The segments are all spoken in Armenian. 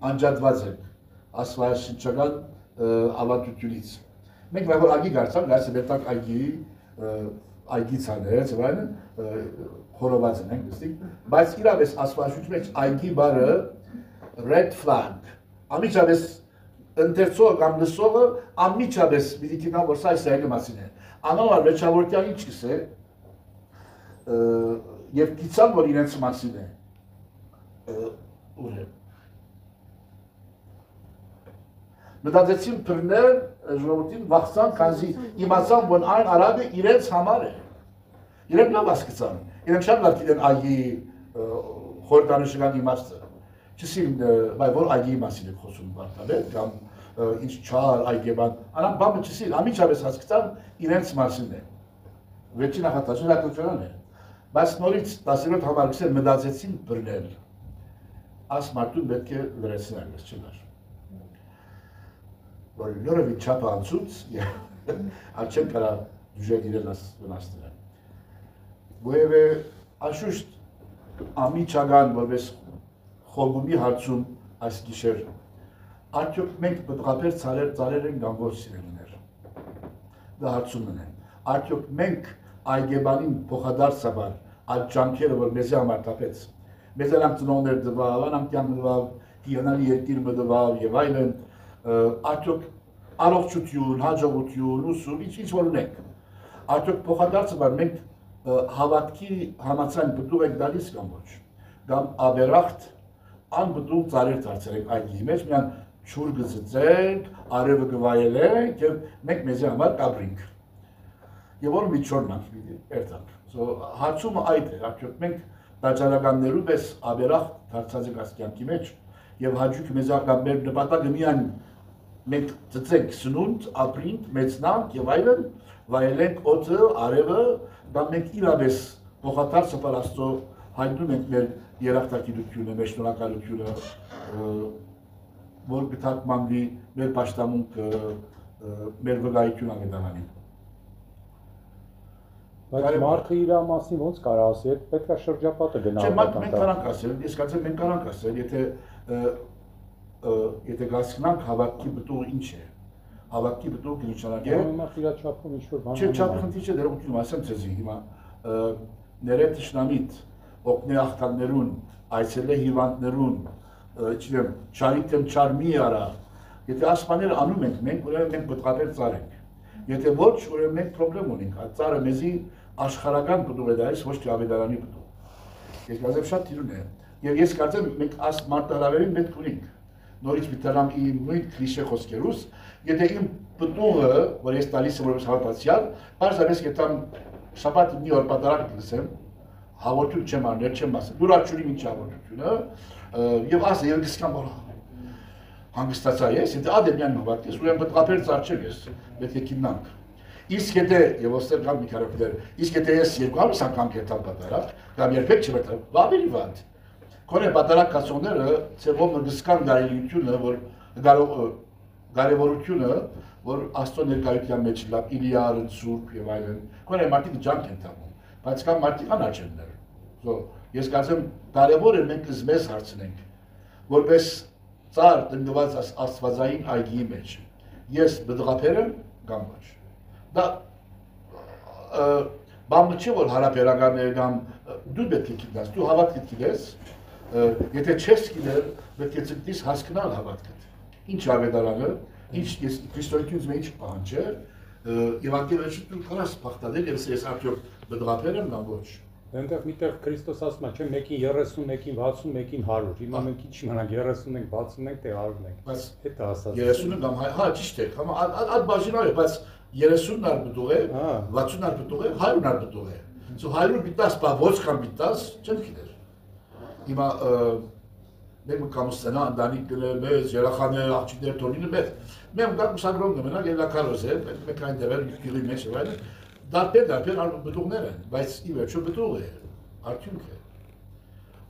անջատված ենք աստվածաշնչական ավանդությունից։ Մենք որ այգի գարցանք, այս մետակ այգից անել, ծավալն խորոված ենք, դստիկ, բայց իրավես աստվածաշնչի մեջ այգի բառը red flag, ամիջապես ընթերցողը կամ լսողը ամիջապես պիտի գիտենա, որ սա Իսրայելի մասին է։ Անոնց վերջավորտյանի չկսե եւ գիտան, որ իրենց մասին է։ Ուրեմն մտածեցին բռնել ժողովրդին վախցան, քանզի իմացան, որ այն արաբը իրենց համար է։ Իրենք լավ հասկացան։ Իրենք շատ լավ գիտեն այգի խորհրդանշական իմաստը։ Չսին, բայց որ այգի մասին է խոսում բարտաբետ կամ ինչ չար այգեբան, անան բամը չսին, ամիջապես հասկացան իրենց մասին է։ Վերջին նախատաշը հատուցանն է։ Բայց նորից 17 համարքսեր մտածեցին բռնել։ Աս մարդուն պետք է լրացնել, այլպես չլար։ Որ լորովի չափը անցուց, աչեն կարա դուժել իրեն վնասները։ Ոևէ աշուշտ ամիջական որպես խոգումի հարցում այս գիշեր, արդյոք մենք պտղապեր ծարեր են կամ ոչ սիրելիներ։ Դա հարցումն է։ Արդյոք մենք այգեբանին փոխադարձաբար այդ ջանքերը, որ մեզի համար տապեց, մեզ անամ ծնողներ դվավ, անամ կյանք դվավ, հիանալի երկիր մդվավ եւ այլն, արդյոք առողջություն, հաջողություն, ուսում, ինչ որ ունենք։ Արդյոք փոխադարձաբար մենք հավատքի համացան բդուղ ենք դալիս կամ ոչ։ Կամ աբերախտ անբդուղ ծարեր դարձրենք այգի մեջ, միան չուր գծենք, արևը գվայելենք եւ մենք մեզի համար կաբրինք։ Եվ որ միջորնանք պիտի երթանք։ Հարցումը այդ է, արդյոք մենք տաճարականներու պես աբերախտ դարձած ենք այս կյանքի մեջ եւ հաջուկ մեզ ակամ մեր նպատակը միայն մենք ծծենք սնունդ, ապրինք, մեծնանք եւ այլն, վայելենք օդը, արևը, կամ մենք իրապես փոխադարձաբար Աստծո հայտնում ենք մեր երախտագիտությունը, մեր շնորհակալությունը, որ գտակմանվի մեր պաշտամունքը, մեր վկայությունը անգետանալին։ Բայց մարդը իր մասին ոնց կարա ասի, պետք է շրջապատը գնալ։ Չէ, մենք կարանք ասել, ես կարծեմ մենք կարանք ասել, եթե գասկնանք հավատքի բտուղը ինչ է, հավատքի բտուղը նշանակե։ Հիմա իր չափում ինչ-որ բան։ Չէ, չափը խնդիր չէ, դերողություն ասեմ ցեզի հիմա ներե թշնամիտ օգնի աղթաններուն, այցելե հիվանդներուն, չգիտեմ, չարիտեմ չար մի արա։ Եթե ասպաները անում ենք մենք, ուրեմն մենք բտղապեր ծար ենք։ Եթե ոչ, ուրեմն մենք խնդրեմ ունենք, այդ ծառը մեզի աշխարհական բտուղ է դարձ, ոչ թե ավետարանի բտուղ։ Ես կարծեմ շատ թիրուն է։ Եվ ես կարծեմ մենք այս մարտահրավերին պետք ունենք։ Նորից միտալամ իմ նույն քլիշե խոսքերուս, եթե իմ բտուղը, որ ես տալիս եմ որպես հավատացյալ, բարձրապես կետամ շաբաթ մի օր պատարակ լսեմ, հաղորդություն չեմ անել, չեմ ասել։ Դուր աչուրի ինչ հաղորդությունը, եւ ասա եւ գսկամ որ հանգստացա ես, եթե ադեմյան հավատքես, ուրեմն բտղապեր ծառչել ես, պետք է քիմնանք։ Իսկ եթե եւ ոստեր կամ մի քարակներ, իսկ եթե ես 200 անգամ կերտամ պատարակ, կամ երբեք չվետամ, ավելի վատ։ Կոնե պատարակ կացողները ցեվում գսկան գարելիությունը, որ կարևորությունը, որ Աստծո ներկայության մեջ լավ Իլիարը սուրբ եւ այլն։ Կոնե մարդիկ ջանք են տանում, բայց կան մարդիկ անաչեններ։ Ես կարծեմ կարևոր է մենք զմես հարցնենք, որպես ծառ տնկված աստվածային այգի մեջ։ Ես բդղապեր եմ կամ ոչ։ Դա բանը չի որ հարաբերական է կամ դու պետք է գիտես, դու հավատքդ գիտես, եթե չես գիտեր, պետք է ցկտիս հասկանալ հավատքդ։ Ինչ ավետարանը, ինչ ես քրիստոնեությունից ինչ պահանջ է, եւ անկեղեցի դու կարաս բախտadel եւ ես արդյոք բդղապեր եմ կամ ոչ։ Այնտեղ միտեղ Քրիստոս ասում է, չէ, մեկին 30, մեկին 60, մեկին 100։ Հիմա մենք ինչ իմանանք 30 ենք, 60 ենք, թե 100 ենք։ Բայց հետ է ասած։ 30-ը կամ հա ճիշտ է, համ այդ բաժինը է, բայց 30-ն ար բտուղ է, 60-ն ար բտուղ է, 100-ն ար բտուղ է։ Սո 100 բիտաս, բա ոչ կամ բիտաս, չեմ գիտեր։ Հիմա մենք կամստանա անդանիկ գնել, երախաներ, աղջիկներ թողնինը մեծ։ Մենք գա մսագրում գնանք, ելա կարոզ է, մենք այն դեպեր գիրի մեջ է, բայց դարբեր բտուղներ են, բայց ի վերջո բտուղ է, արդյունք է։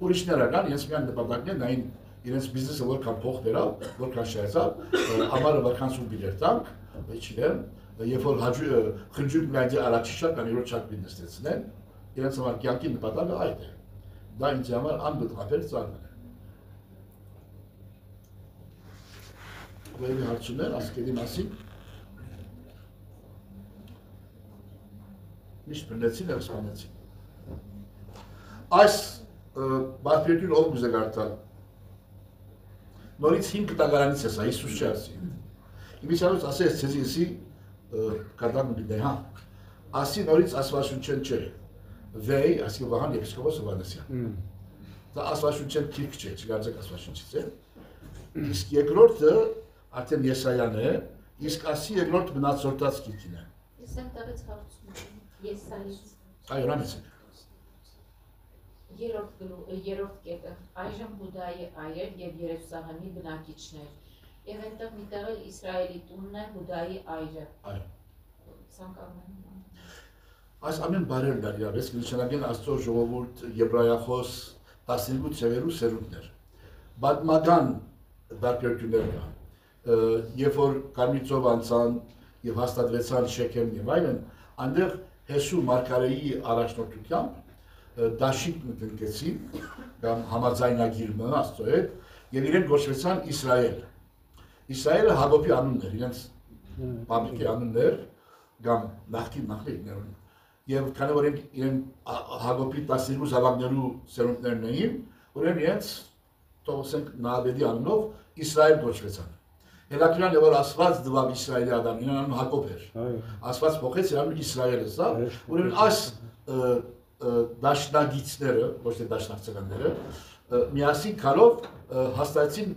Ուրիշները կան, ես միան նպատակներն այն իրենց բիզնեսը որքան փող բերավ, որքան շահեցավ, ամառը որքան սուր բիլեր տանք, չգիտեմ, երբ որ խնջույք միայն առաջի շատ կան իրոք շատ բիզնեսեցնեն, իրենց համար կյանքի նպատակը այդ է։ Դա ինձ համար անբդղապեր ծառն է։ Որևէ հարցումներ ասկերի մասին։ Միշտ բնեցին և սպանեցին։ Այս բարբերություն ով գուզե գարտալ։ Նորից 5 տագարանից է սա, Հիսուս չի ասի։ Իմիջանոց ասես ցեզի եսի կադան բիդե, հա։ Ասի նորից ասվաշունչեն չէ։ Վեյ, ասի Վահան եպիսկոպոս Հովհաննեսյան։ Դա ասվաշունչեն թիրք չէ, չգարձեք ասվաշունչից է։ Իսկ երկրորդը արդեն Եսայան է, իսկ ասի երկրորդ մնացորդած գիրքին է։ Ես եմ տվեց հարցում եմ, Եսայից։ Այո, ռամից է։ Երորդ կետը, այժմ Հուդայի այր և Երուսաղեմի բնակիչներ, և այնտեղ միտեղ էլ Իսրայելի տունն է Հուդայի այրը։ Այո։ Ցանկանում եմ։ Այս ամեն բարերն էր իրավես, նշանակեն Աստծո ժողովուրդ եբրայախոս 12 ցեղերու սերունդներ։ Պատմական բարբերություններ կա։ Երբ որ Կարմիր անցան եւ հաստատվեցան Շեքեմ եւ այլն, այնտեղ Հեսու Մարգարեի առաջնորդությամբ դաշինք մտնկեցին կամ համաձայնագիրը Աստծո հետ եւ իրենք գոչվեցան Իսրայել։ Իսրայելը Հակոբի անունն էր, իրենց բաբիկի անունն էր կամ նախնիներն։ Եվ քանի որ իրենք Հակոբի 12 զավակներու սերունդներն էին, ուրեմն իրենց տողսենք Նահաբեդի անունով Իսրայել գոչվեցան։ Հելակրան որ Աստված դվավ Իսրայելի Ադամ, իրեն անուն Հակոբ էր։ Աստված փոխեց իրեն Իսրայել է, սա։ Ուրեմն այս դաշնագիցները, ոչ թե դաշնակցականները, միասին քարով հաստատեցին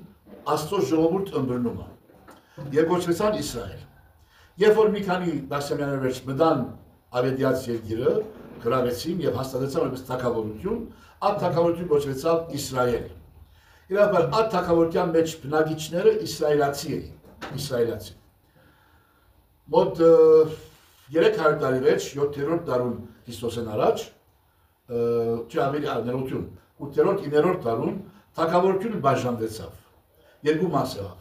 Աստծո ժողովուրդ ըմբռնումը եւ գոչվեցան Իսրայել։ Երբ որ մի քանի դաշնամյաներ վերջ մտան Ավետիաց երկիրը, գրավեցին եւ հաստատեցան որպես թագավորություն, այդ թագավորությունը գոչվեցավ Իսրայել։ Իրապես այդ թագավորության մեջ բնակիչները իսրայելացի էին, իսրայելացի։ Մոտ 300 տարի վերջ 7-րդ դարուն Քրիստոսեն առաջ, չի ավելի ներողություն, 8-րդ 9-րդ դարուն թագավորությունը բաժանվեցավ։ Երկու մաս եղավ։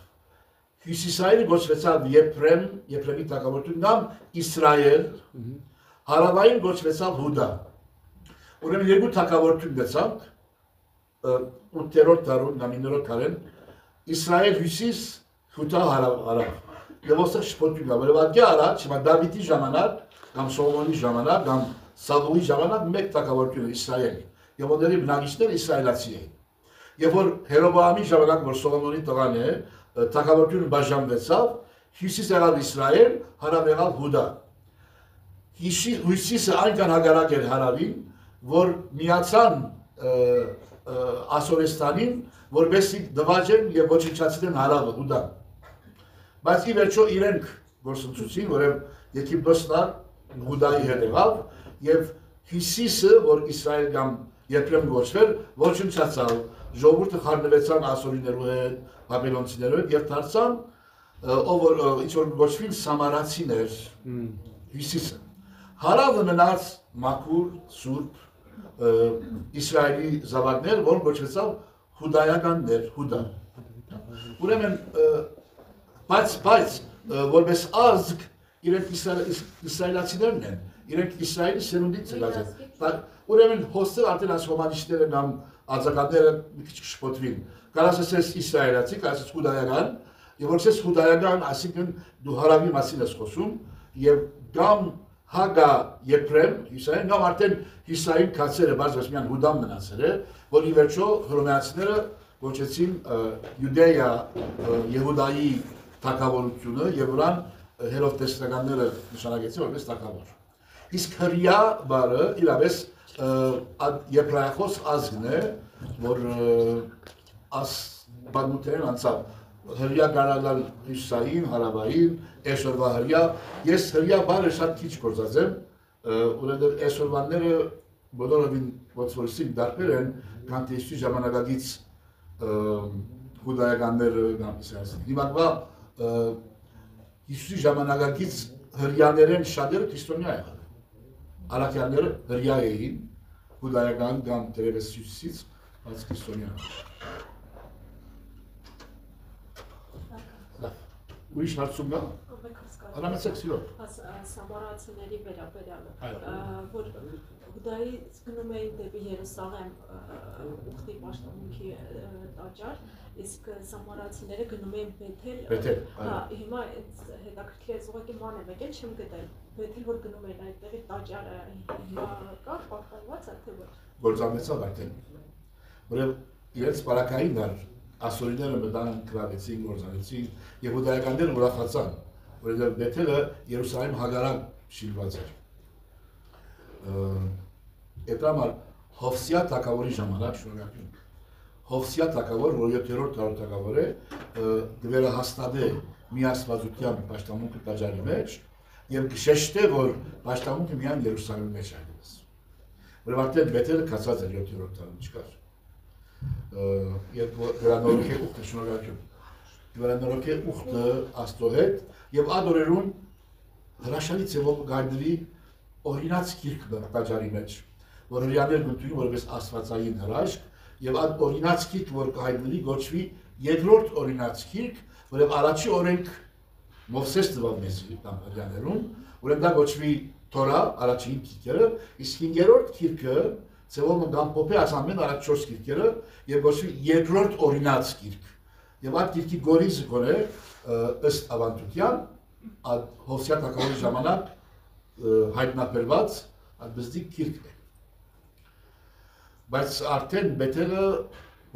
Հյուսիսային գոչվեցավ Եփրեմի թագավորությունն կամ Իսրայել, հարավային գոչվեցավ Հուդա։ Ուրեմն երկու թագավորություն գծանք 8-րդ դարում կամ 9-րդ դարին Իսրայել հյուսիս, Հուդա հարավ։ Եվ ոսը շփոթություն կա, որովհետև առաջ հիմա Դավիթի ժամանակ կամ Սողոմոնի ժամանակ կամ Սավուի ժամանակ մեկ թագավորություն էր Իսրայելի։ Եվ ոների բնակիչները իսրայելացի էին։ Եվ որ Հերոբոամի ժամանակ, որ Սողոմոնի տղան է, թագավորությունը բաժանվեցավ, հյուսիս եղավ Իսրայել, հարավ եղավ Հուդա։ Հյուսիսը այնքան հակառակ էր հարավին, որ միացան Ասորեստանին, որպեսզի դվաճեն եւ ոչնչացնեն հարավը Հուդան։ Բայց ի վերջո իրենք գործընծուցին, որև Եգիպտոսն Հուդայի հետ եղավ եւ հյուսիսը, որ Իսրայել կամ Եփրեմ գոչվեր, ոչնչացավ, ժողովուրդը խառնվեցան ասորիներու հետ, բաբելոնցիներու հետ եւ դարձան ով ինչ որ գոչվին սամարացիներ, հյուսիսը։ Հարավը մնաց մաքուր, սուրբ Իսրայելի զավակներ, որ գոչվեցավ հուդայականներ, հուդա։ Ուրեմն բայց որպես ազգ իրենք իսրայելացիներն են, իրենք Իսրայելի սերունդից ելած են։ Ուրեմն հոստը արդեն ասոմանիշները կամ արձակատները մի քիչ կշփոթվին։ Կարաս ասես իսրայելացի, կարաս հուդայական, եւ որ ասես հուդայական, այսինքն դու հարավի մասին ես խոսում եւ կամ Հագա Եփրեմ, Իսրայել, կամ արդեն Իսրայել քացերը բարձր միան Հուդան մնացել է, որ ի վերջո հռոմեացիները գոչեցին Յուդեա Եհուդայի թագավորությունը եւ նրան հերով տեսլականները նշանակեցին որպես թագավոր։ Իսկ հրյա բառը իրավես եբրայախոս ազգն է, որ բանուտերեն անցավ հրյա կարալալ հյուսային, հարավային, այսօրվա հրյա, ես հրյա բառը շատ քիչ գործած եմ, ուրեմն այսօրվաները բոլորովին ոնց որ սիկ դարբեր են, քան թե Հիսուսի ժամանակակից հուդայականները կամ իսրայելցիները։ Հիմա Հիսուսի ժամանակակից հրյաներեն շատերը քրիստոնյա եղան։ Արաքյանները հրյա էին, հուդայական կամ դերևս հյուսիսից, բայց քրիստոնյա։ Ուրիշ հարցում կա։ Արամեցեք սիրով։ Սամարացիների վերաբերյալ, որ Հուդայից գնում էին դեպի Երուսաղեմ ուխտի պաշտամունքի տաճար, իսկ սամարացիները գնում էին Բեթել։ Հա, հիմա հետաքրքիր է ուղղակի ման եմ եկել, չեմ գտել։ Բեթել որ գնում էին այդտեղի տաճարը հիմա կա, պահպանված է թե ոչ։ Գործամեցավ այդտեղ։ Որովհետև իրենց բարակային դար ասորիները մտան գրավեցին, գործանեցին եւ հուդայականները ուրախացան, որովհետև Բեթելը Երուսաղեմ հագարակ շիլված էր։ Այդ համար Հովսիա թագավորի ժամանակ շնորհակալ Հովսիա թագավոր, որ 7-րդ դարի թագավոր է, դվերահաստատե միաստվածության պաշտամունքը տաճարի մեջ եւ գշեշտե, որ պաշտամունքը միայն Երուսաղեմի մեջ է այլևս։ Որովհետև արդեն Բեթելը կացած էր 7-րդ դարում չկար։ Երբ դրանորոք է ուխտը շնորհակալ դրանորոք է ուխտը Աստծո հետ եւ ադորերուն հրաշալի ձևով գայդրի օրինաց գիրքը տաճարի մեջ, որ հрьяաներ գտնվի որպես աստվածային հրաշք եւ այդ օրինաց գիրքը, որ կհայտնվի գոչվի երկրորդ օրինաց գիրք, որով առաջի օրենք Մովսես տվավ մեզ հрьяաներուն, որով դա գոչվի Թորա, առաջին գիրքը, իսկ 5-րդ գիրքը ձևով գամփոփի ասամեն առաջ 4 գիրքերը եւ գոչվի երկրորդ օրինաց գիրք։ Եվ այդ գիրքի գորիզը կորե ըստ ավանդության Հովսիա թագավորի ժամանակ հայտնաբերված բզդիկ գիրքն է։ Բայց արդեն Բեթելը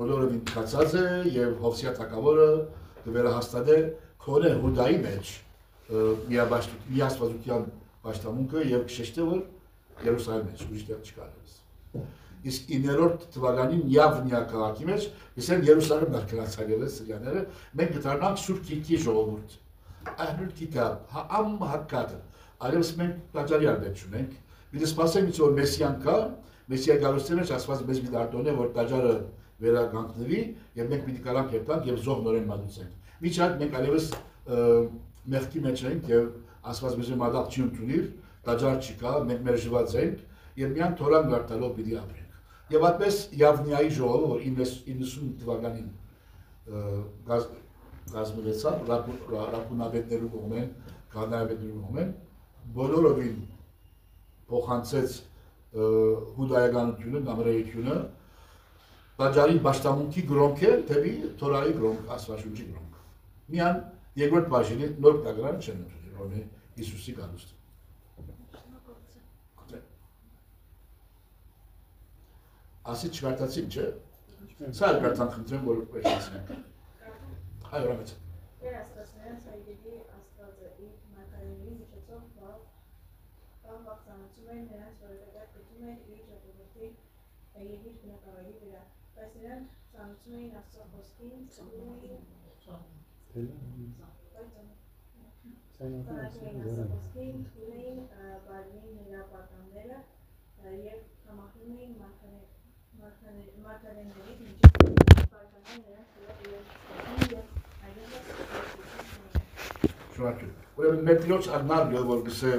բոլորովին կացած է եւ Հովսիա թագավորը վերահաստատե քոնե Հուդայի մեջ միաստվածության պաշտամունքը եւ քշեշտը որ Երուսաղեմի մեջ ուրիշ տեղ չկա։ Իսկ 9-րդ թվականին Յավնիա քաղաքի մեջ, իսեն Երուսաղեմն արկրացալելս սրյաները, մենք գտարնանք Սուրբ Գիրքի ժողովուրդ։ Այհնուլ կիտապ, ամ հակկատը, այլևս մենք տաճարի արբետ չունենք, մի սպասենք ինչ որ Մեսիան կա, Մեսիա գալուստի մեջ ասված մեզ մի դարտոն է, որ տաճարը վերագանքնվի եւ մենք պիտի կարանք երտանք եւ զոհ նորեն մատուցենք։ Միջ այդ մենք այլևս մեղքի մեջ ենք եւ ասված մեզ մադաղ չի ընդունիր, տաճար չկա, մենք մերժված ենք եւ միան Թորան գարտալով պիտի ապրենք։ Եվ այդպես Յավնիայի ժողովը, որ 90 թվականին գազմվեցավ, ռապունավետներու կողմեն, կանայավետներու կողմեն, բոլորովին փոխանցեց հուդայականությունը, նամրեյությունը, տաճարի պաշտամունքի գրոնք է, թեպի Թորայի գրոնք, Աստվածաշունչի գրոնք։ Միան երկրորդ բաժինի նոր տագրան չեն ընդունել, որ Հիսուսի գալուստը։ Ասի չկարտացին, չէ։ Սա էլ կարդան խնդրեմ, որ վերջացնենք։ Այո, ռամեց։ Մեր աստվածներն հայերի աստվածը իր մարգարեների միջոցով կամ վախծանացում են նրանց, որովհետև գտնում են իր ժողովրդի եւ իր բնակավայրի վրա, բայց նրանք ծանոթում էին Աստծո խոսքին, թույլ էին բարին նրա պատանները եւ համախմբում էին մարգարեների միջոցով պարկանան նրանց վրա Շնորհակալ։ Ուրեմն մետրոց ագնարգը, որ գսե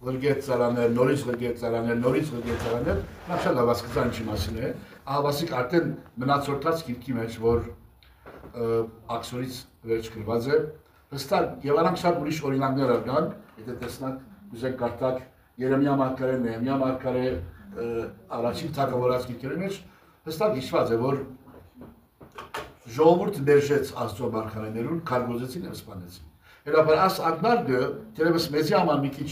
Լգեցարաներ, նորից լգեցարաներ, նորից լգեցարաներ, նա շատ լավ հասկացան ինչի մասին է, ահավասիկ արդեն մնացորդած գիրքի մեջ, որ աքսորից վերջ գրված է, հստակ եւ արանք շատ ուրիշ օրինակներ արգան, եթե տեսնանք, ուզենք կարդակ Երեմիա մարգարե, Նեհեմիա մարգարե, առաջին թագավորած գիրքերի մեջ, հստակ հիշված է, որ ժողովուրդը մերժեց Աստծո մարգարեներուն, քարգոզեցին եւ սպանեցին։ Հետաբար աս ագնարգը դերևս մեզի համար մի քիչ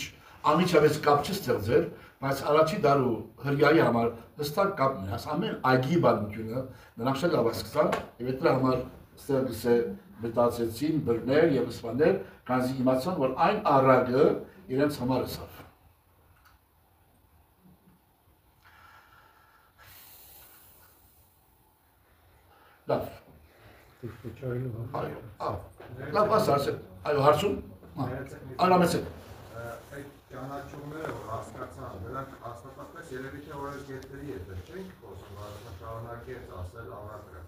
անմիջապես կապ չստեղծեր, բայց առաջի դարու հրյայի համար հստակ կապն է, ամեն այգի բանությունը նրանք շատ լավ հասկացան եւ դրա համար ստեղծե մտածեցին բռներ եւ սպանել, քանզի իմացան, որ այն առագը իրենց համար է սա։ Լավ։ Այո, լավ ասացեք, այո, հարցում, արամեցեք։ Այդ ճանաչումները, որ հասկացան, նրանք աստվածապես երևի թե որոշ գետերի հետ չենք խոսում, որ շարունակեց ասել առակը։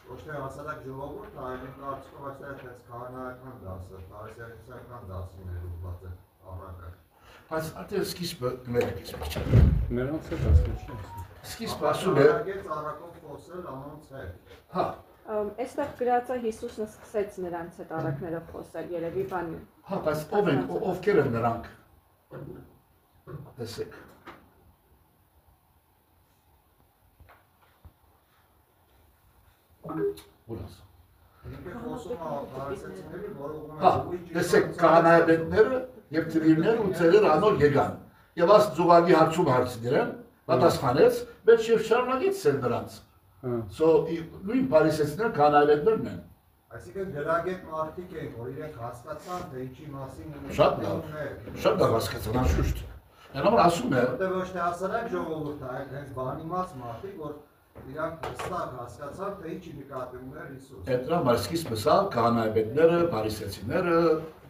Ոչ թե հասարակ ժողովուրդը, այլ իմ կարծիքով այստեղ այդպես քահանայական դասը, փարիսեական դասիներ ուղղված է առակը։ Բայց արդեն սկիզբը գմերեք ես մի քիչ։ Նրանց հետ ասում չի ասում։ Սկիզբը ասում է։ Ագեց առակով խոսել անոնց հետ։ Հա։ Այստեղ գրածը Հիսուսն սկսեց նրանց հետ առակներով խոսել, երևի բան։ Հա, բայց ով են, ովքեր են նրանք։ Տեսեք։ Ուրաս։ Ինքը խոսում է հարցեցիների, որոնք Հա, տեսեք, քահանայապետները եւ ծիրիրները ու ծերերը անոր եկան։ Եվ աս զուգակի հարցում հարցին պատասխանեց, բայց եւ շարունակեց սեր նրանց։ So նույն փարիսեցիները քահանայապետներն են։ Այսինքն դրագետ մարդիկ են, որ իրենք հասկացան, թե ինչի մասին Շատ լավ հասկացան, անշուշտ։ Հենամր ասում է, որտեղ ոչ թե հասարակ ժողովուրդ է, այլ հենց բանիմաց մարդիկ, որ իրանք հստակ հասկացան, թե ինչի նկատի ուներ Հիսուս։ Էդրա մարսկիս մսալ քահանայապետները, փարիսեցիները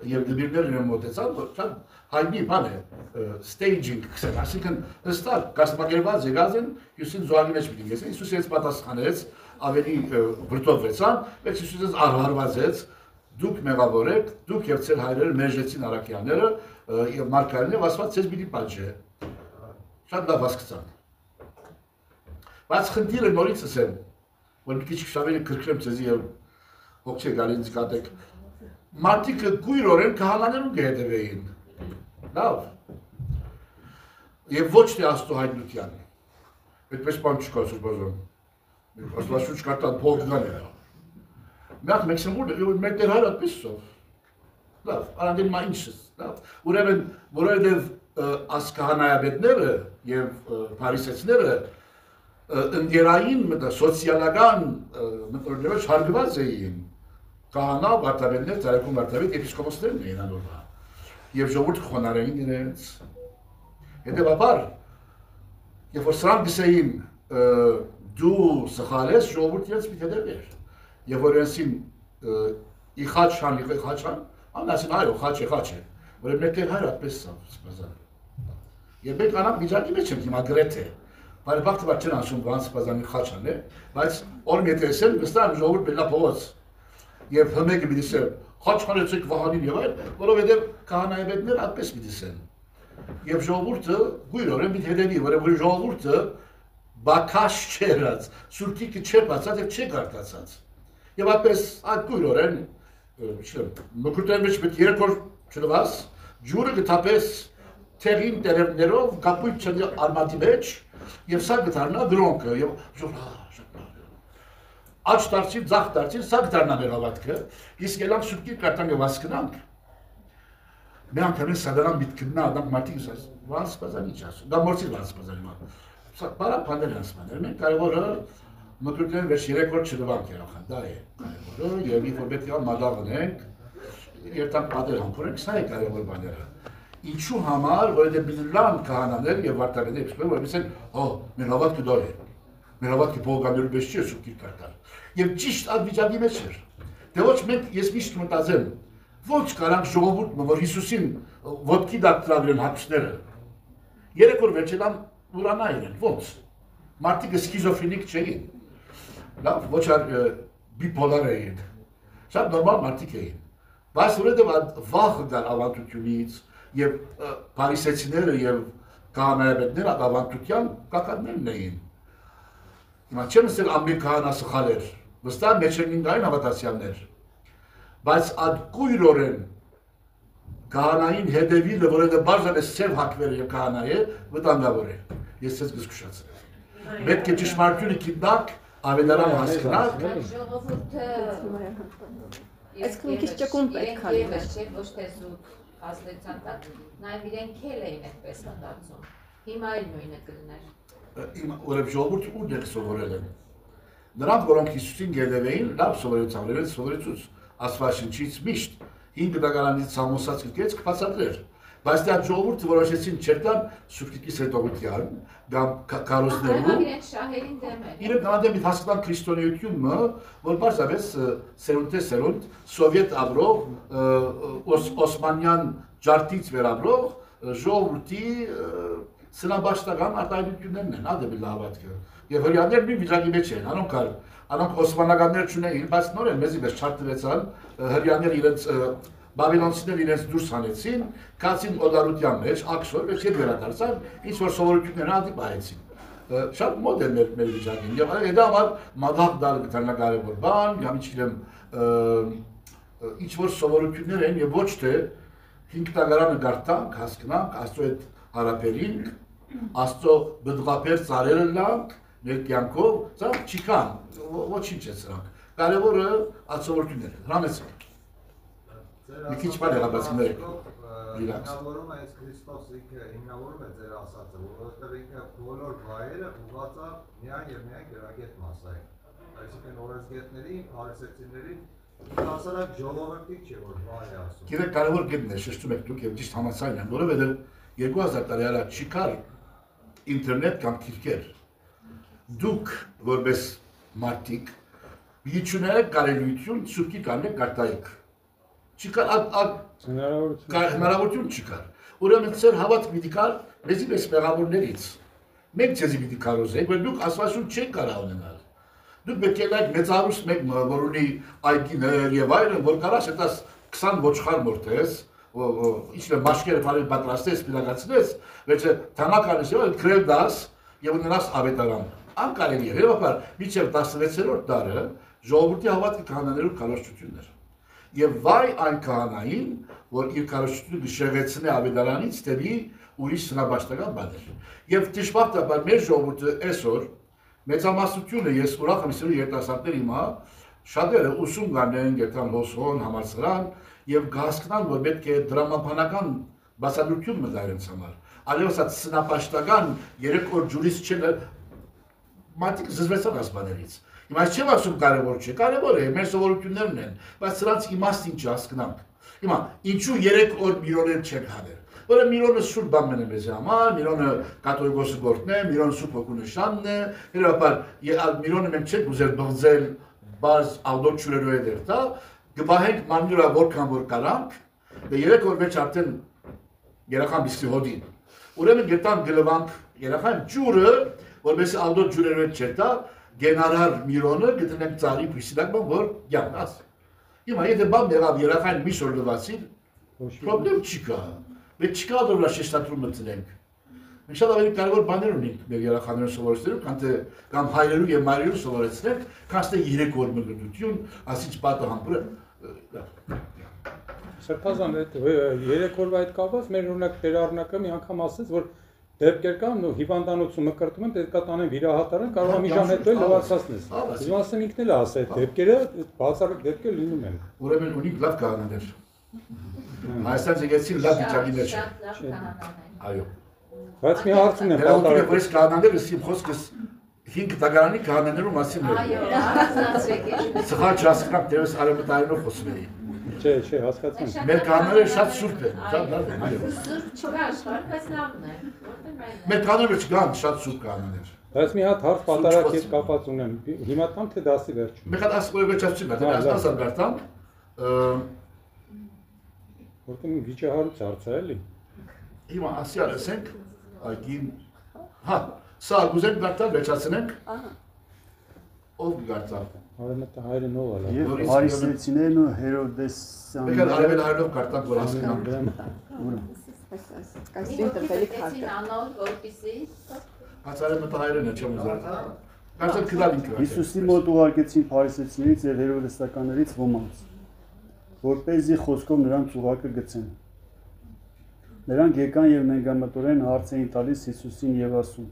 եւ դպիրները իրեն մոտեցան, որ շատ հայտնի բան է, staging կսեն, այսինքն հստակ կազմակերպված եկած են Հիսուսին զոհի մեջ պիտի գեսեն, Հիսուսը այս պատասխանեց, ավելի վրդովվեցան, բայց Հիսուսը արհարվածեց, դուք մեղավոր եք, դուք եւ ձեր հայրերը մերժեցին առաքյանները եւ մարգարեները ասված ցեզ պիտի պատժե։ Շատ լավ հասկացան։ Բայց խնդիրը նորից ասեմ, որ մի քիչ շավերը կրկնեմ ցեզի եւ հոգ չէ գալիս կատեք։ Մարդիկ գույրորեն քահանաներուն կհետևեին։ Լավ։ Եվ ոչ թե Աստծո հայտնության։ Այդպես բան չկա սուրբազան։ Աստվածուց կարտան փողնան է։ Մենք մեքսիմում մեր դեր հայր այդպես սով։ Լավ, արանդին մա ինչս, լավ։ Ուրեմն, որովհետև ասկահանայապետները եւ փարիսեցիները ընկերային սոցիալական մտորներով հարգված էին։ Քահանա, վարդապետներ, ցարեկում վարդապետ, եպիսկոպոսներն էին անորվա։ Եվ ժողովուրդը խոնարհային իրենց։ Հետևաբար, երբ որ սրանք գսեին դու սխալ ես, ժողովուրդը իրենց պիտի հետևեր։ Եվ որ իրենցին իխաչան, անասին այո, խաչ է, որ մեր տեր հայր այդպես սպազան։ Եվ մենք անակ վիճակի մեջ ենք հիմա գրեթե, բարեբախտաբար չեն ասում բան սպազանի խաչան է, բայց օր մետեսել վստահ ժողովուրդ բելա փողոց։ Եվ հմեկը պիտի սեր, խաչ խանեցեք վահանին եւ այլ, որովհետեւ քահանայապետները այդպես պիտի սեն։ Եվ ժողովուրդը գույրորեն պիտի հետևի, որովհետեւ ժողովուրդը բակաշ չերած, սուրտիկը չէր բացած եւ չէ կարտացած։ Եվ այդպես այդ գույրորեն մկրտեն մեջ պետք երեք որ չլվաս, ջուրը գտապես թեղին տերևներով կապույտ չնի արմատի մեջ և սա գտարնա դրոնքը և աչ դարձին, ձախ դարձին, սա գտարնա մեր հավատքը, իսկ ելանք սուրկիր կարտան և ասկնանք մենք հնեն սադարան միտքննա ադանք մարդիկ զաս, վան սպազան ինչ ասում, դա մորցիր վան սպազանի վան, սա պարա պանդել են սպաներ, մենք կարևորը մկրտեն վերջ երեք որ չլվանք երախան, դա է կարևորը և իվ որ պետք է մադաղն ենք, երտան պատեր համպուրենք, սա է կարևոր բաները։ Ինչու համար, որ եթե բիլլան կահանաներ և վարտագներ էպիսկոպ, որ միսեն, մեր հավատքը դա է, մեր հավատքը բողգամերու բես չի է սուկիր կարտար։ Եվ ճիշտ այդ վիճակի մեջ էր։ Դե ոչ մենք ես միշտ մտածեմ, ոչ կարանք ժողովուրդը, որ Հիսուսին ոտքի դակ տրավիրեն հապուսները։ Երեք որ վերջելան ուրանա իրեն, ոնց։ Մարդիկը սկիզոֆրենիկ չէին։ Լավ, ոչ բիպոլար էին։ Շատ նորմալ մարդիկ էին։ Բայց որովհետև վախը գար ավանդությունից եւ փարիսեցիները եւ քահանայապետները ավանդության կակարներն էին։ Հիմա չեմ ասել ամեն քահանա սխալ էր, վստահ մեջ են ինքնային հավատացյալներ։ Բայց այդ կույրորեն քահանային հետևիլը, որովհետև բարձրապես սև հակվերը եւ քահանա է, վտանգավոր է։ Ես ցես գսկուշացել։ Պետք է ճշմարտությունը գիտնաք, ավելարան հասկանաք։ Ժողովուրդը Այսքան մի քիչ ճկուն պետք է լինի։ Չէ, ոչ թե զուտ ազդեցան տակ, նաև իրենք էլ էին այդպես մտածում։ Հիմա էլ նույնը կլիներ։ Ուրեմն ժողովուրդը ուր դեր սովորել են։ Նրանք, որոնք Հիսուսին գերեվեին, լավ սովորեցան, ուրեմն սովորեցուց Աստվածաշնչից միշտ 5 դագարանից Սամոսած գրքից կբացատրեր։ Բայց դա ժողովուրդը որոշեցին չերտան սուրբիկի սետողության կամ կարոսներու իրենց շահերին դեմ են։ իրենք դեմ հասկան քրիստոնեությունը, որ բարձրապես սերունդ սովետ ապրող օսմանյան ջարդից վերաբրող ժողովրդի սնաբաշտական արտահայտություններն են, ադեպի լավատքը։ Եվ հրյաներ մի վիճակի մեջ են, անոնք օսմանականներ չունեին, բայց նոր են մեզի մեջ չարդվեցան, հրյաներ իրենց Բաբելոնցիներ իրենց դուրս հանեցին, կացին օդարության մեջ, աքսոր, մեջ ետ վերադարձան, ինչ որ սովորությունները հանդիպայեցին։ Շատ մոդ է մեր վիճակին, և դա համար մադաղ դալ գտարնակարևոր բան, կամ ինչ որ սովորություններ են և ոչ թե 5 տագարանը գարտանք, հասկնանք, աստծո հետ հարապերինք, աստծո բդղապեր ծարերը լանք, մեր կյանքով, սրանք չիկան, ոչինչ է սրանք։ Կարևորը ացորությունները, հրամեցին։ Մի քիչ բան եղավ, բայց ներեք։ Հիմնավորում է այս Քրիստոս ինքը հիմնավորում է ձեր ասածը, որովհետև ինքը բոլոր վայրերը ուղղված է միայն եւ միայն գրագետ մասային։ Այսինքն օրենսգետներին, փարիսեցիներին հասարակ ժողովրդի չէ որ վայ ասում։ Գիտեք, կարևոր կետն է, շեշտում եք դուք եւ ճիշտ համաձայն եմ, որովհետև 2000 տարի առաջ չկար ինտերնետ կամ քիրքեր։ Դուք որպես մարդիկ միջուները կարելույթուն սուքի կանեք գարտայիք։ Չկար հնարավորություն չկար։ Ուրեմն ծեր հավատ պիտի կար մեզի պես մեղավորներից։ Մենք ձեզի պիտի կարոզենք, որ դուք ասվածություն չեք կարող ունենալ։ Դուք պետք է նայեք մեծարուս մեկ որ ունի այգիներ եւ այլն, որ կարաս այդպես 20 ոչխար մորթես, իչնե մաշկերը բարի պատրաստես, պիլագացնես, վերջը թանականից եւ քրել դաս եւ ունենաս ավետարան։ Անկարելի է, հետո միջև 16-րդ դարը ժողովրդի հավատքը քահանաներու քարոշչություններ։ Եվ վայ այն քահանային, որ իր քարոշչությունը շեղեցնե ավետարանից դեպի ուրիշ սնաբաշտական բաներ։ Եվ դժբախտաբար մեր ժողովուրդը այսօր մեծամասնությունը ես ուրախ եմ սիրում երիտասարդներ հիմա շատերը ուսում գանեն գետան հոսոն համալսարան եւ հասկանան որ պետք է դրամապանական բացատրություն մտա իրենց համար այլևս այդ սնապաշտական 3 օր ջուրից չեն մարդիկ զզվեցան ասբաներից հիմա այս չեմ ասում կարևոր չէ կարևոր է մեր սովորություններն են բայց սրանց իմաստին չհասկանանք հիմա ինչու 3 օր միրոներ չեն հանել որը միրոնը սուրբ բանն է մեզ համար, միրոնը կաթողիկոսը գործն է, միրոնը սուրբ հոգու նշանն է, հետո միրոնը մենք չենք ուզել բղձել բաց ալդոտ ճուրերով է դեր, դա գբահենք մանյուրա որքան որ կարանք, դե 3 օր մեջ արդեն երախան բիսկի հոդին։ Ուրեմն գտան գլվանք երախան ջուրը, որպես ալդոտ ճուրերով չետա, գենարար միրոնը գտնենք ծառի փույսինակը որ յանաս։ Հիմա եթե բան եղավ երախան մի շոր լվացին, պրոբլեմ չի կա։ Մենք չկա դու լա շեշտադրում մտնենք։ Մենք շատ ավելի կարևոր բաներ ունենք մեր երեխաներին սովորեցնելու, քան թե կամ հայրերու եւ մայրերու սովորեցնենք, քան թե 3 օր մգրտություն, ասիչ պատը համբուրը։ Սրբազան այդ 3 օրվա այդ կապված մեր օրինակ տերառնակը մի անգամ ասեց, որ դեպքեր կան ու հիվանդանոցում մկրտում են, պետք է տանեն վիրահատարան, կարող է մի ժամ հետո էլ լվացածնես։ Ես ասեմ ինքն էլ ասա, այդ դեպքերը բացառիկ դեպքեր լինում են։ Ուրեմն ունի լավ կանոններ։ Հայաստան եկեցին լավ վիճակի մեջ։ Այո։ Բայց մի հարց ունեմ, պատահական։ Ես կանոնները իմ խոսքս 5 տակարանի կանոններու մասին է։ Այո, հասկացեք։ Սխալ չհասկանամ, դերս արևմտայինով խոսում էի։ Չէ, հասկացա։ Մեր կանոնները շատ սուրբ են, շատ լավ են, այո։ Սուրբ չկա աշխարհ, բայց լավն է։ Մեր կանոնները չկան շատ սուրբ կանոններ։ Բայց մի հատ հարց պատահական հետ կապված ունեմ։ Հիմա տամ թե դասի վերջում։ Մի հատ ասում եմ վերջացում, դա ասեմ գարտամ։ Որտե՞ղ վիճահարույց հարց է էլի։ Հիմա ասի արեցենք, այգին, հա, սա գուզենք գարտամ, վերջացնենք։ Ահա։ Ով գարտամ։ Արևմտա հայրը նով ալա։ Եվ Փարիսեցիներն ու Հերոդեսյանները։ Մեկ արևել հայրով գարտամ, որ հասկանամ։ Կայսրին տրվելիք հարցը։ Անոր որպեսի Արևմտա հայրենը չեմ ուզում։ Կարծեմ քրալ ինքը։ Հիսուսի մոտ ուղարկեցին Փարիսեցիներից եւ Հերոդեսականներից ոմանց, որպեսզի խոսքով նրանց ուղակը գցեն։ Նրանք եկան եւ նենգամտորեն հարց էին տալիս Հիսուսին եւ ասում.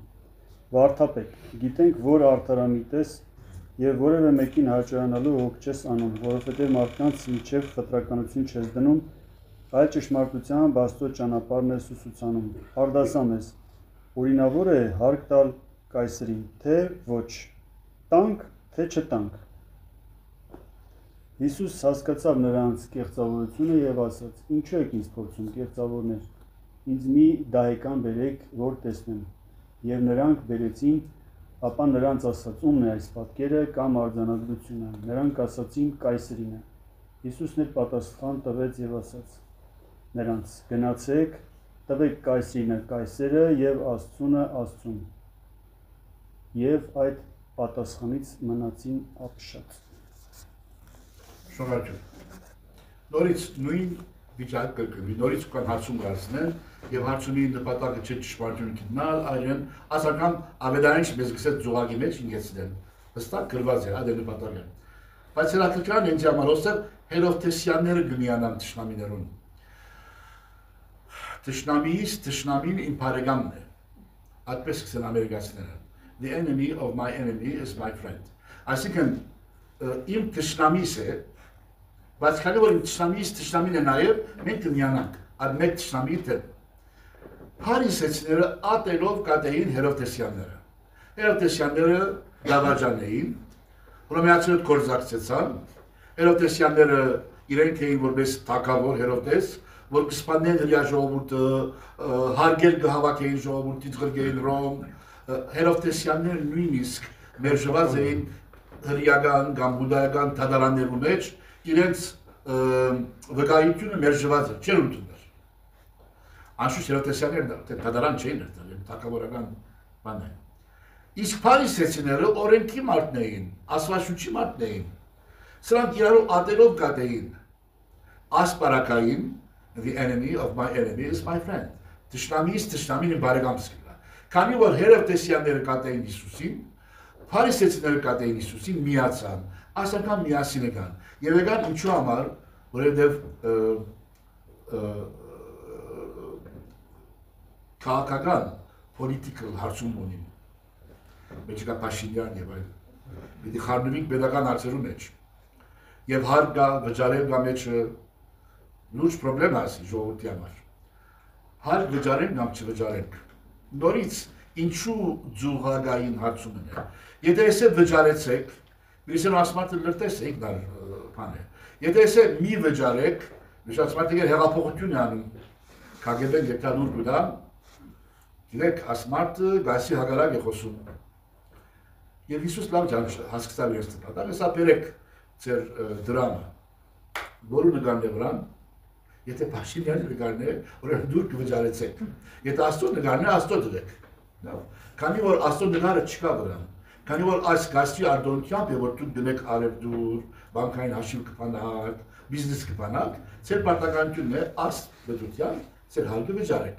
«Վարդապետ, գիտենք, որ արդարամիտ ես եւ որևէ մեկին հաճայանալու հոգ չես անում, որովհետեւ մարդկանց միջև խտրականություն չես դնում, այլ ճշմարտության բաստո ճանապարհն ես ուսուցանում։ Արդասամ ես, օրինավոր է հարկ տալ կայսրին, թե ոչ, տանք, թե չտանք»։ Հիսուս հասկացավ նրանց կեղծավորությունը եւ ասաց. «Ինչու եք ինձ փորձում, կեղծավորներ, ինձ մի դահեկան բերեք, որ տեսնեմ»։ Եվ նրանք բերեցին, ապա նրանց ասաց. «Ումն է այս պատկերը կամ արձանագրությունը»։ Նրանք ասացին. «Կայսրին է»։ Հիսուսն էլ պատասխան տվեց եւ ասաց նրանց. «Գնացեք, տվեք կայսրինը կայսերը եւ Աստծունը Աստծուն»։ Եվ այդ պատասխանից մնացին ապշած։ Շնորհակալ։ Նորից նույն վիճակ կրկնվի, նորից կան հարցում գարցնեն եւ հարցումի նպատակը չէ ճշմարտություն գտնալ, այլ ասական ավետարանիչ մեզ գսած զուգակի մեջ ինգեցնեն։ Հստակ գրված է, այդ նպատակը։ Բայց հրատիկան ինձ համար ոստեղ հերովտեսյանները գնիանան ճշնամիներուն։ Ճշնամիից ճշնամին իմ բարեկամն է։ Այդպես կսեն ամերիկացիները։ The enemy of my enemy is my friend։ Այսինքն իմ թշնամիս է, բայց քանի որ իմ թշնամին է նաև մենք կմիանանք այդ մեկ թշնամիի դեմ։ Փարիսեցիները ատելով կատեին Հերովտեսյանները։ Հերովտեսյանները դավաճան էին, հռոմեացիները կորզակցեցան, Հերովտեսյանները իրենք էին որպես թագավոր Հերովտես, որ կսպանեն հրյա ժողովուրդը, հարգել կհավաքեին ժողովուրդից գրգեին Ռոմ, Հերովտեսյանները նույնիսկ մերժված էին հրյական կամ բուդայական թադարաններու մեջ, իրենց վկայությունը մերժված էր, չեն ընդունել։ Անշուշտ Հերովտեսյանները թադարան չէին ներդրել, թագավորական բան է։ Իսկ փարիսեցիները օրենքի մարդն էին, աստվածաշունչի մարդն էին։ Սրանք իրարու ատելով կատեին, ասպարակային, the enemy of my enemy is my friend։ Թշնամիս թշնամին իմ բարեկամս կլա։ Քանի որ Հերովտեսյանները կատեին Հիսուսին, փարիսեցիները կատեին Հիսուսին միացան, ասական միասին եկան։ Եվ եկան ինչու համար, որովհետև քաղաքական, political հարցում ունին։ Մեջ կա Փաշինյան եւ այլ։ Պիտի խառնվենք pedagogan հարցերու մեջ։ Եվ հարգա վճարել գա մեջը լուրջ պրոբլեմ ասի ժողովրդի համար։ Հարկ վճարենք կամ չվճարենք։ Նորից ինչու ձուղագային հարցում են։ Եթե էսե վճարեցեք, Միսեն ասմատը լրտեսեք դար բան է։ Եթե էսե մի վճարեք, ասմատը հեղափոխություն է անում, KGB-ն եկան ուր գուտա, գիտեք, ասմատը գասի հագարակ է խոսում։ Եվ Հիսուս լավ հասկացավ ես տպատակ, հեսա բերեք ձեր դրամը, որու նգարն է վրան, եթե Փաշինյանի նգարն է, որ դուր կվճարեցեք, եթե Աստծո նգարն է, Աստծո դրեք, քանի որ Աստծո նգարը չկա վրան, քանի որ այս գաստի արտոնությամբ է, որ դուք դնեք արևդուր, բանկային հաշիվ կփանակ, բիզնես կփանակ, ձեր պարտականությունն է Աստծո բդության, ձեր հարկը վճարեք։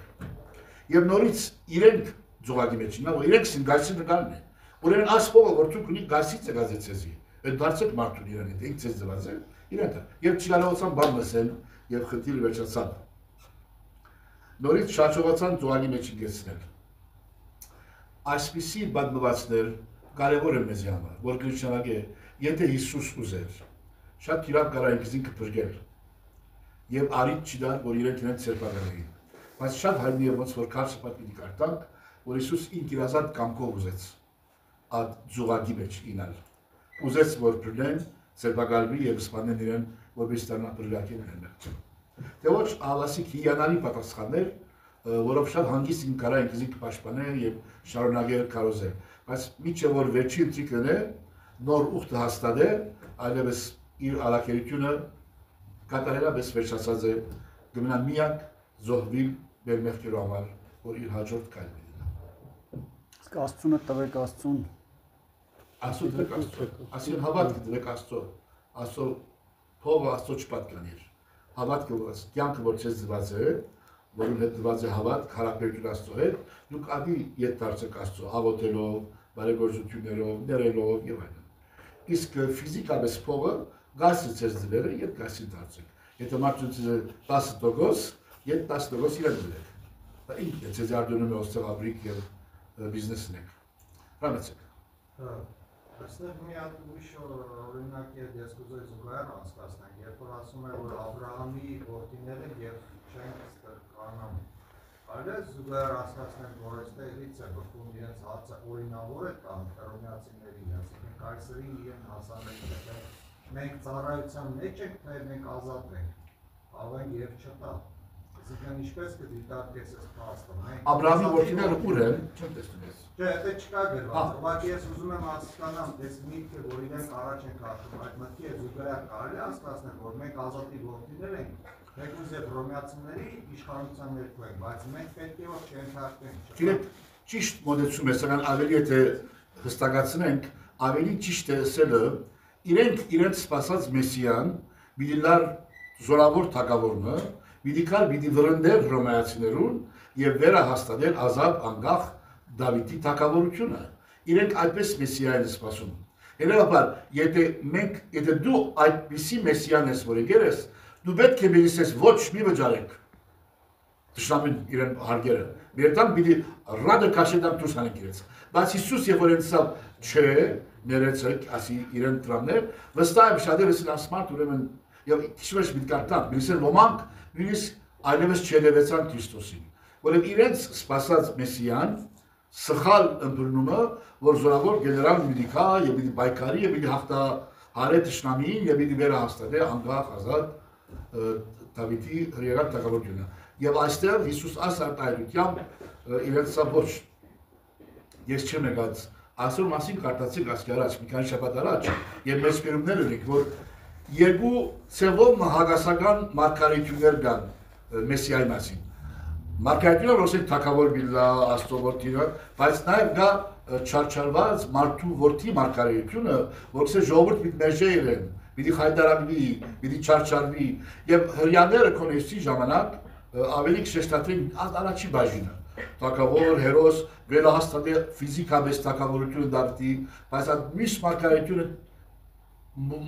Եվ նորից իրենք ձողակի մեջ նա, որ իրենք գասի նգարն է, ուրեմն ասպողը, որ դուք ունի գասից է գազեցեզի, այդ դարձեք մարդուն իրան հետ, ինք ձեզ ձվածել, իրենք եւ չկարողացան բան լսել եւ խնդիրը վերջացան։ Նորից շաչողացան ձողակի մեջ գեցնել։ Այսպիսի բադմվածներ կարևոր է մեզ համար, որ կնշանակե, եթե Հիսուս ուզեր, շատ իրավ կարա ինքզին կպրգել եւ արիտ չդար, որ իրենք իրենց սերպակալեին։ Բայց շատ հայտնի է ոնց որ քարսը պատմի կարտանք, որ Հիսուս ինք իր ազատ կամքով ուզեց այդ ձուղակի մեջ ինալ։ Ուզեց որ բռնեն, սերպակալվի եւ սպանեն իրեն, որպես ստանա բռնակին հենը։ Դե ոչ ալասիկ հիանալի պատասխաններ, որով շատ հանգիստ ինք կարա ինքզին կպաշտպանել եւ շարունակել կարոզել։ Բայց միջև որ վերջին ցիկլն է, նոր ուխտը հաստատե, այլևս իր ալակերությունը կատարելապես վերջացած է, գմնա միակ զոհվիլ մեր մեղքերու համար, որ իր հաջորդ կայլի դինա։ Իսկ Աստծունը տվեք Աստծուն։ Աստծո դրեք Աստծո, ասին հավատք դրեք Աստծո, Աստծո փողը Աստծո չպատկանիր, հավատքը որ կյանքը որ չես ձված է, որում հետ ձված է հավատք, հարաբերություն Աստծո հետ, դուք ադի ետ դարձեք Աստծո, հավոտելով, բարեգործություններով, ներելով եւ այլն։ Իսկ ֆիզիկապես փողը գասը ցես դվերը եւ գասի դարձեք։ Եթե մարդու 10%, ետ 10% իրեն դրեք։ Դա ինքն է ցեզ արտոնում է ոստեղաբրիկ եւ բիզնեսն եք։ Ռամեցեք։ Այստեղ մի հատ ուրիշ օրինակ է ես կուզեի զուգահեռ անցկացնենք, երբ որ ասում է, որ Աբրահամի որդիները եւ չենք կանամ։ Այլ է զուգահեռ անցկացնենք, որ այստեղից է բխում իրենց հացը օրինավոր է կամ հռոմեացիների, այսինքն կայսրին իրեն հասանելիք է։ Մենք ծառայության մեջ ենք, թե մենք ազատ ենք, ավեն եւ չտա։ Այսինքն ինչպես կդիտարկես այս փաստը։ Աբրահամի որդիները ուր են, չեմ տեսնում ես։ Չէ, դա չկա գրված, ուղղակի ես ուզում եմ հասկանամ, այս միտքը, որ իրենք առաջ են քաշում, այդ մտքի է զուգահեռ կարելի հասկացնել, որ մենք ազատի որդիներ ենք, թեկուզ եւ հռոմեացիների իշխանության ներքո ենք, բայց մենք պետք է որ չենթարկվենք։ Գիտեք, ճիշտ մոտեցում է, սակայն ավելի եթե հստակացնենք, ավելի ճիշտ է ասելը, իրենք իրենց սպասած մեսիան, պիտի լար զորավոր թագավորը, պիտի վրընդեր հռոմեացիներուն եւ վերահաստատել ազատ անկախ Դավիթի թագավորությունը։ Իրենք այդպես մեսիա են սպասում։ Հետևաբար, եթե դու այդպիսի մեսիան ես, որ եկել ես, դու պետք է միլիսես ոչ մի վճարեք։ Տշնամին իրեն հարգերը։ Մերտան պիտի ռադը կաշետան դուրս հանենք իրենց։ Բայց Հիսուս եւ որ ենցավ չէ, ներեցեք, ասի իրեն դրաններ, վստահ եմ շատերս են ասմարտ ուրեմն եւ քիչ միտքարտան, միսեր ոմանք նույնիսկ այլևս չերևեցան Քրիստոսին, որովհետեւ իրենց սпасած Մեսիան սխալ ըմբռնումը, որ զորավոր գեներալ միլիկա եւ մի բայկարի եւ մի հաղթա հարե տշնամին եւ մի վերահաստատե անկախ ազատ Դավիթի հրեական թագավորությունը։ Եվ այստեղ Հիսուս արտահայտությամբ իրենց սա ոչ ես չեմ եկած այսօր մասին կարտացիկ ասկի առաջ մի քանի շաբաթ առաջ եւ մեծ ֆիլմներ ունենք որ երկու ցեվով հագասական մարգարեություններ կան Մեսիայի մասին մարգարեությունը որ ասենք թագավոր բիլա աստծո բայց նաեւ կա չարչարված մարդու որդի մարգարեությունը որը ժողովուրդ միտմեժե իրեն պիտի խայտարավի պիտի չարչարվի եւ հрьяաները կոնեսի ժամանակ ավելի շեշտադրին առաջի բաժինը թագավոր հերոս վերահաստատի ֆիզիկապես թագավորությունը դարձի բայց այդ միշտ մարգարեությունը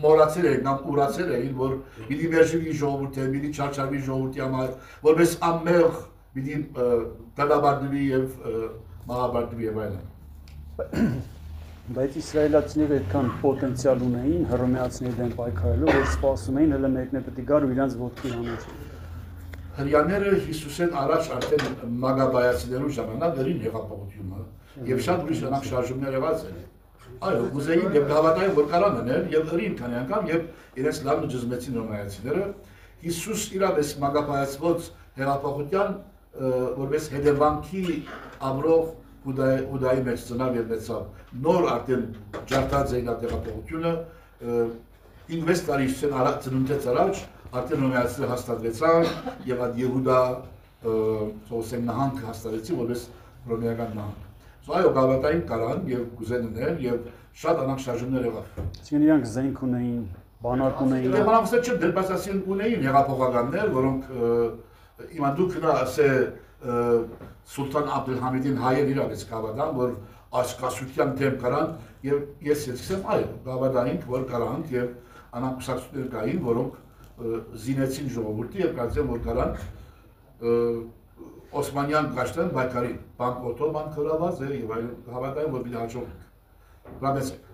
մորացել էին կամ ուրացել էին որ պիտի վերջի ժողովուրդը պիտի չարչարվի ժողովրդի համար որպես ամեղ պիտի դադարդվի եւ մահաբարտվի եւ այլն Բայց իսրայելացիները այդքան պոտենցիալ ունեին հռոմեացիների դեմ պայքարելու, որ սպասում էին հələ մեկն է պետք է գար ու իրանց ոտքի հաներ։ Հрьяաները Հիսուսեն առաջ արդեն մագաբայացիներու ժամանակ դրին հեղափոխությունը եւ շատ ուրիշ նրանք շարժումներ եղած են։ Այո, գուզեին եւ հավատային որ կարան անել եւ ըրին քանի անգամ եւ իրենց լավ ջզմեցին հռոմեացիները Հիսուս իրապես մագաբայացված հեղափոխության որպես հետևանքի ամրով Ուդայի մեջ ծնավ և մեծավ նոր արդեն ջարդած էին հեղափոխությունը 5-6 տարի ծնունդեց առաջ արդեն հռոմեացիները հաստատվեցան եւ այդ Եհուդա սոսեն նահանգ հաստատեցին որպես հռոմեական նահանգ։ Այո, գավաթային կարան եւ գուզեններ եւ շատ անակ շարժումներ եղավ։ Այսինքն իրանք զենք ունեին, բանակ ունեին։ Դե բանավսը չէ, դեռ ասին ունեին հեղափոխականներ, որոնք իմա դուք ասե Սուլտան Աբդելհամիդին հայեր իրավեց գավադան, որ ասկասության դեմ կարան եւ ես եսքսեմ այո, գավադային որ կարանք եւ անակուսակցություններ կային, որոնք զինեցին ժողովրդի եւ կարծեմ որ կարան Օսմանյան գաշտեն բայկարին, բանկ օտոման կրաված է եւ այլ հավատային որ պիտի հաջողենք։ Բրամեցեք։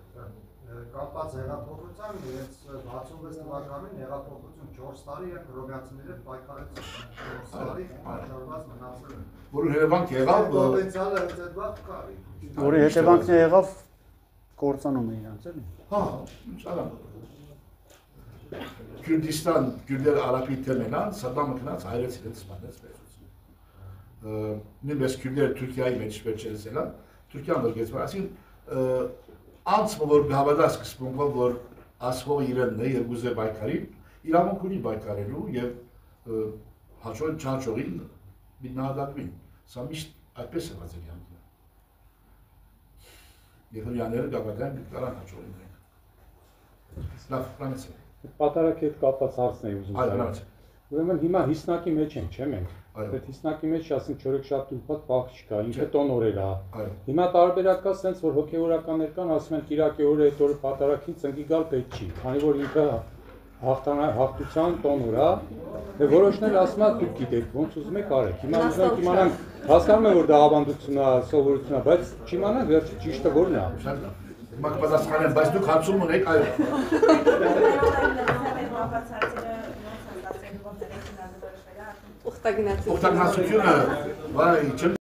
Կապված հեղափոխության իրենց 66 թվականին հեղափոխություն 4 տարի եւ հռոմեացիները պայքարեցին 4 տարի պաշարված մնացել են որ հետևանք եղավ պոտենցիալը հրցեդված կար որի հետևանքն եղավ կործանում է իրանց էլի հա շարան Քուրդիստան քուրդեր արաբի թեմանան Սադամը գնաց հայրից իրենց սպանեց վերջից նույնպես քուրդերը Թուրքիայի մեջ վերջերս ելան Թուրքիան որ գեցվար ասին Անցը որ հավատա սկզբունքով որ ասվող իրենն է եւ գուզե բայկարին իրավունք ունի բայկարելու եւ հաջորդ չարժողին միտնահատվին սա միշտ այդպես է վազել յանքը եւ հрьяաները գավաթան կարան հաջողին լավ բանացի Պատարակի հետ կապված հարցն է ուզում այո ուրեմն հիմա հիսնակի մեջ ենք չէ՞ մենք Այդ հիսնակի մեջ ասենք չորեքշաբթի ուրբաթ պահ չկա, ինքը տոնորել է։ Հիմա տարբերակ կա սենց որ հոգեորականներ կան, ասում են Կիրակի օրը այդ օրը պատարակին ծնկի գալ պետք չի, քանի որ ինքը հաղթության տոնոր է, եւ որոշներ ասում են դուք գիտեք, ոնց ուզում եք արեք։ Հիմա ուզում ենք իմանանք, հասկանում եմ որ դա ավանդություն է, սովորություն է, բայց չիմանանք վերջը ճիշտը որն է։ Հիմա կպատասխանեմ, բայց դուք հարցում ունեք, այո։ Ուխտագնացությունը, վայ,